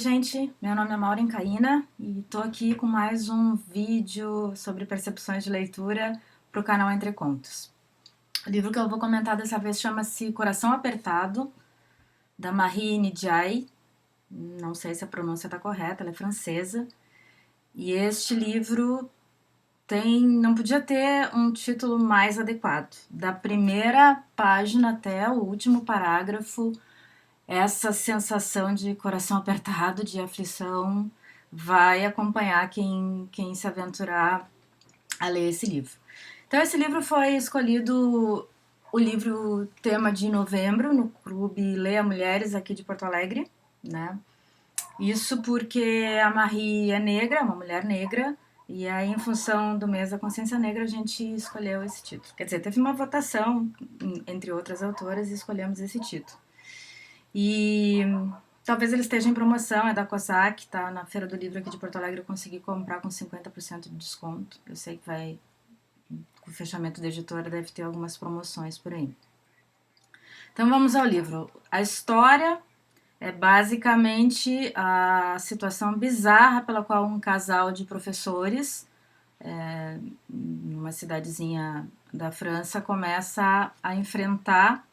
gente, meu nome é Maureen Caína e tô aqui com mais um vídeo sobre percepções de leitura para o canal Entre Contos. O livro que eu vou comentar dessa vez chama-se Coração Apertado, da Marie Ndiaye. Não sei se a pronúncia está correta, ela é francesa. E este livro não podia ter um título mais adequado. Da primeira página até o último parágrafo, essa sensação de coração apertado, de aflição, vai acompanhar quem se aventurar a ler esse livro. Então, esse livro foi escolhido o livro tema de novembro no Clube Leia Mulheres aqui de Porto Alegre, né? Isso porque a Marie é negra, uma mulher negra, e aí, em função do mês da consciência negra, a gente escolheu esse título. Quer dizer, teve uma votação entre outras autoras e escolhemos esse título. E talvez ele esteja em promoção, é da COSAC, tá na Feira do Livro aqui de Porto Alegre, eu consegui comprar com 50% de desconto. Eu sei que com o fechamento da editora deve ter algumas promoções por aí. Então vamos ao livro. A história é basicamente a situação bizarra pela qual um casal de professores, numa cidadezinha da França, começa a enfrentar,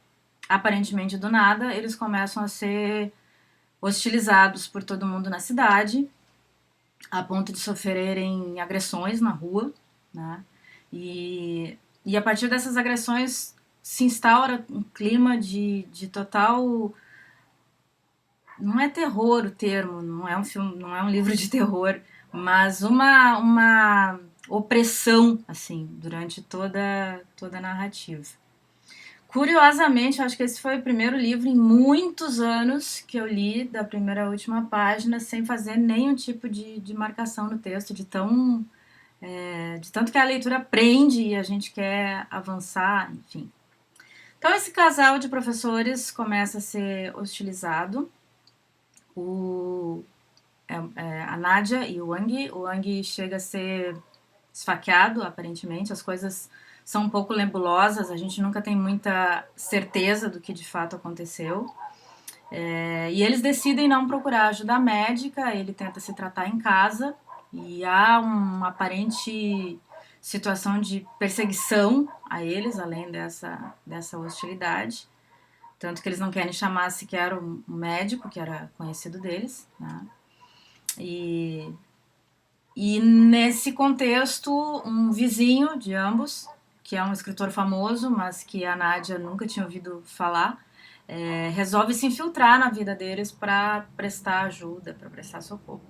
aparentemente do nada, eles começam a ser hostilizados por todo mundo na cidade, a ponto de sofrerem agressões na rua, né? E a partir dessas agressões se instaura um clima de total... Não é terror o termo, não é um filme, não é um livro de terror, mas uma opressão, assim, durante toda a narrativa. Curiosamente, eu acho que esse foi o primeiro livro em muitos anos que eu li, da primeira à última página, sem fazer nenhum tipo de marcação no texto, de tanto que a leitura prende e a gente quer avançar, enfim. Então, esse casal de professores começa a ser hostilizado. A Nádia e o Wang chega a ser esfaqueado, aparentemente. As coisas são um pouco nebulosas, a gente nunca tem muita certeza do que de fato aconteceu. E eles decidem não procurar ajuda médica, ele tenta se tratar em casa, e há uma aparente situação de perseguição a eles, além dessa hostilidade. Tanto que eles não querem chamar sequer um médico, que era conhecido deles, né? E nesse contexto, um vizinho de ambos, que é um escritor famoso, mas que a Nádia nunca tinha ouvido falar, resolve se infiltrar na vida deles para prestar ajuda, para prestar socorro.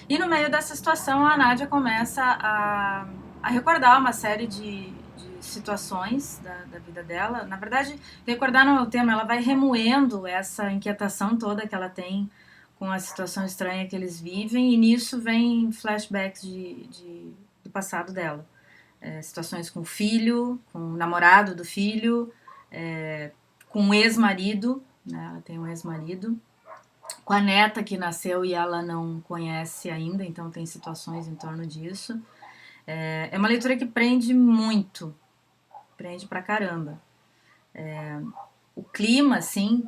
E no meio dessa situação, a Nádia começa a recordar uma série de situações da vida dela. Na verdade, recordar não é o tema, ela vai remoendo essa inquietação toda que ela tem com a situação estranha que eles vivem, e nisso vem flashbacks do passado dela. Situações com o filho, com o namorado do filho, com o ex-marido, né? Ela tem um ex-marido, com a neta que nasceu e ela não conhece ainda, então tem situações em torno disso. É uma leitura que prende muito, prende pra caramba. O clima, assim,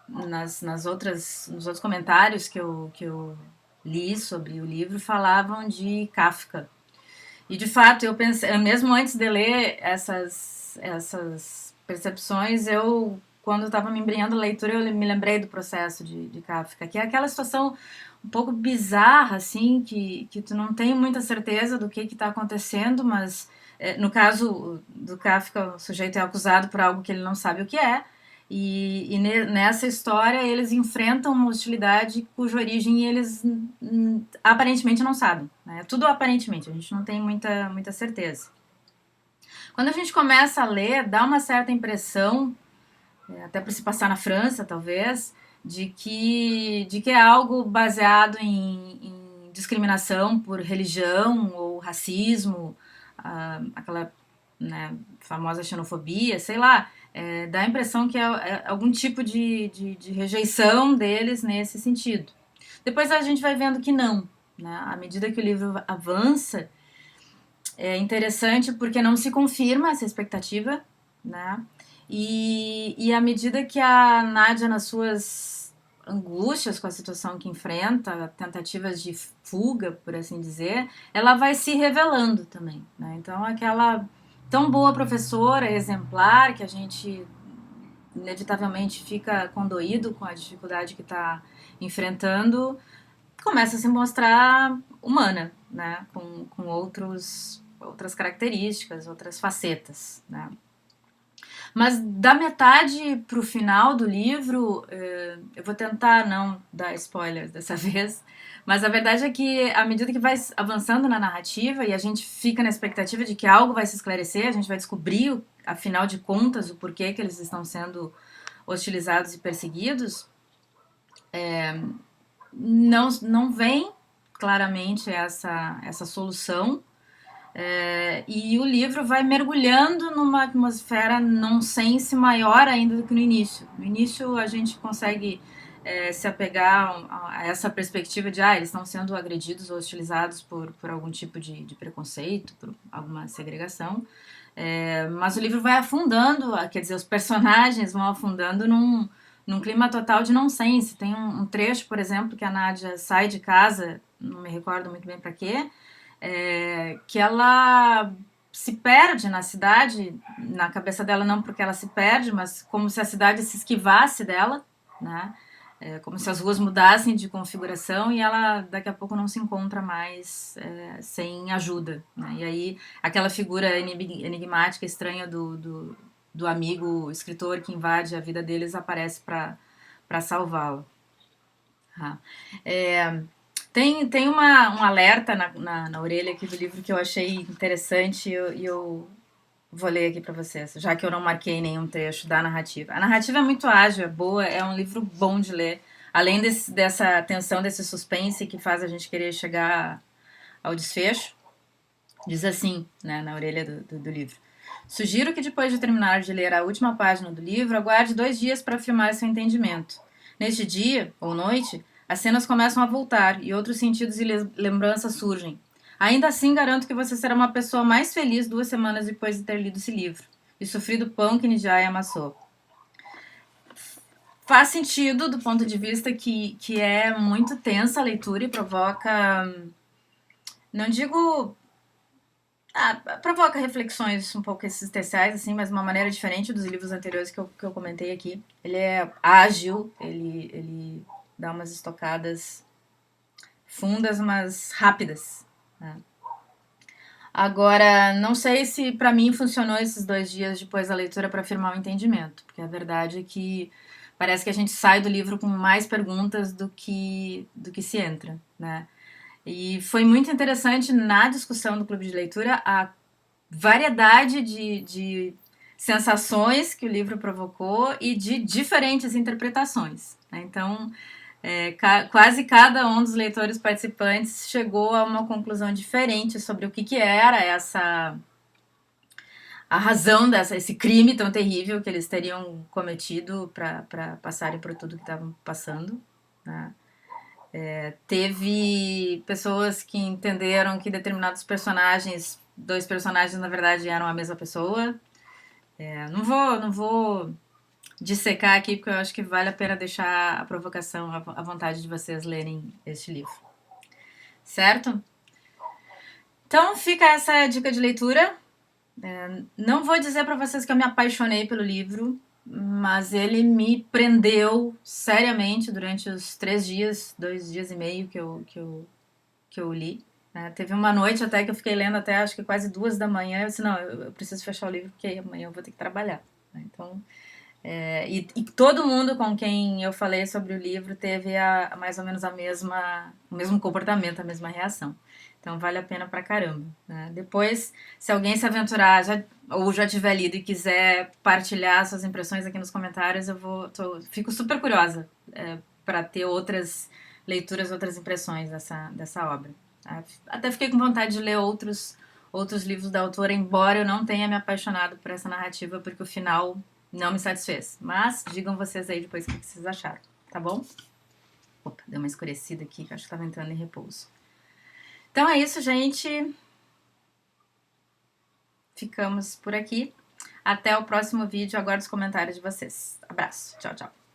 nos outros comentários que eu li sobre o livro, falavam de Kafka. E de fato, eu pensei, mesmo antes de ler essas percepções, quando eu estava me embrenhando a leitura, eu me lembrei do processo de Kafka, que é aquela situação um pouco bizarra, assim, que tu não tem muita certeza do que está acontecendo, mas no caso do Kafka, o sujeito é acusado por algo que ele não sabe o que é, e nessa história eles enfrentam uma hostilidade cuja origem eles aparentemente não sabem, né? Tudo aparentemente, a gente não tem muita certeza. Quando a gente começa a ler, dá uma certa impressão, até para se passar na França talvez, de que é algo baseado em discriminação por religião ou racismo, aquela, né, famosa xenofobia, sei lá. Dá a impressão que é algum tipo de rejeição deles nesse sentido. Depois a gente vai vendo que não, né? À medida que o livro avança, é interessante porque não se confirma essa expectativa, né? E à medida que a Nádia, nas suas angústias com a situação que enfrenta, tentativas de fuga, por assim dizer, ela vai se revelando também, né? Então, aquela tão boa professora, exemplar, que a gente inevitavelmente fica condoído com a dificuldade que está enfrentando, começa a se mostrar humana, né? Com outras características, outras facetas, né? Mas da metade pro final do livro, eu vou tentar não dar spoilers dessa vez, mas a verdade é que à medida que vai avançando na narrativa e a gente fica na expectativa de que algo vai se esclarecer, a gente vai descobrir, afinal de contas, o porquê que eles estão sendo hostilizados e perseguidos, não vem claramente essa solução. E o livro vai mergulhando numa atmosfera nonsense maior ainda do que no início. No início a gente consegue se apegar a essa perspectiva de eles estão sendo agredidos ou hostilizados por algum tipo de preconceito, por alguma segregação. Mas o livro vai afundando, quer dizer, os personagens vão afundando num clima total de nonsense. Tem um trecho, por exemplo, que a Nádia sai de casa, não me recordo muito bem para quê, que ela se perde na cidade, na cabeça dela não porque ela se perde, mas como se a cidade se esquivasse dela, né? Como se as ruas mudassem de configuração e ela daqui a pouco não se encontra mais sem ajuda, né? E aí aquela figura enigmática, estranha do amigo escritor que invade a vida deles aparece para salvá-lo. Tem um alerta na orelha aqui do livro que eu achei interessante e eu vou ler aqui para vocês, já que eu não marquei nenhum trecho da narrativa. A narrativa é muito ágil, é boa, é um livro bom de ler. Além dessa tensão, desse suspense que faz a gente querer chegar ao desfecho, diz assim, né, na orelha do livro. Sugiro que depois de terminar de ler a última página do livro, aguarde 2 dias para afirmar seu entendimento. Neste dia, ou noite, as cenas começam a voltar e outros sentidos e lembranças surgem. Ainda assim, garanto que você será uma pessoa mais feliz 2 semanas depois de ter lido esse livro e sofrido o pão que Nijai amassou. Faz sentido do ponto de vista que é muito tensa a leitura e provoca, não digo, provoca reflexões um pouco existenciais, assim, mas de uma maneira diferente dos livros anteriores que eu comentei aqui. Ele é ágil, ele dá umas estocadas fundas, mas rápidas, né? Agora, não sei se para mim funcionou esses 2 dias depois da leitura para afirmar o entendimento, porque a verdade é que parece que a gente sai do livro com mais perguntas do que se entra, né? E foi muito interessante na discussão do clube de leitura a variedade de sensações que o livro provocou e de diferentes interpretações, né? Então, quase cada um dos leitores participantes chegou a uma conclusão diferente sobre o que era a razão esse crime tão terrível que eles teriam cometido para passarem por tudo que estavam passando, né? Teve pessoas que entenderam que determinados personagens, 2 personagens na verdade eram a mesma pessoa. Não vou dissecar aqui porque eu acho que vale a pena deixar a provocação à vontade de vocês lerem este livro, certo? Então fica essa dica de leitura. Não vou dizer para vocês que eu me apaixonei pelo livro, mas ele me prendeu seriamente durante os 3 dias, 2 dias e meio que eu li. Teve uma noite até que eu fiquei lendo até acho que quase 2 da manhã. Eu disse, não, eu preciso fechar o livro porque amanhã eu vou ter que trabalhar. Então, e todo mundo com quem eu falei sobre o livro teve mais ou menos o mesmo comportamento, a mesma reação. Então vale a pena pra caramba, né? Depois, se alguém se aventurar ou já tiver lido e quiser partilhar suas impressões aqui nos comentários, fico super curiosa para ter outras leituras, outras impressões dessa obra. Até fiquei com vontade de ler outros livros da autora, embora eu não tenha me apaixonado por essa narrativa, porque o final não me satisfez. Mas digam vocês aí depois o que vocês acharam, tá bom? Opa, deu uma escurecida aqui, que acho que estava entrando em repouso. Então é isso, gente. Ficamos por aqui. Até o próximo vídeo. Aguardo os comentários de vocês. Abraço. Tchau, tchau.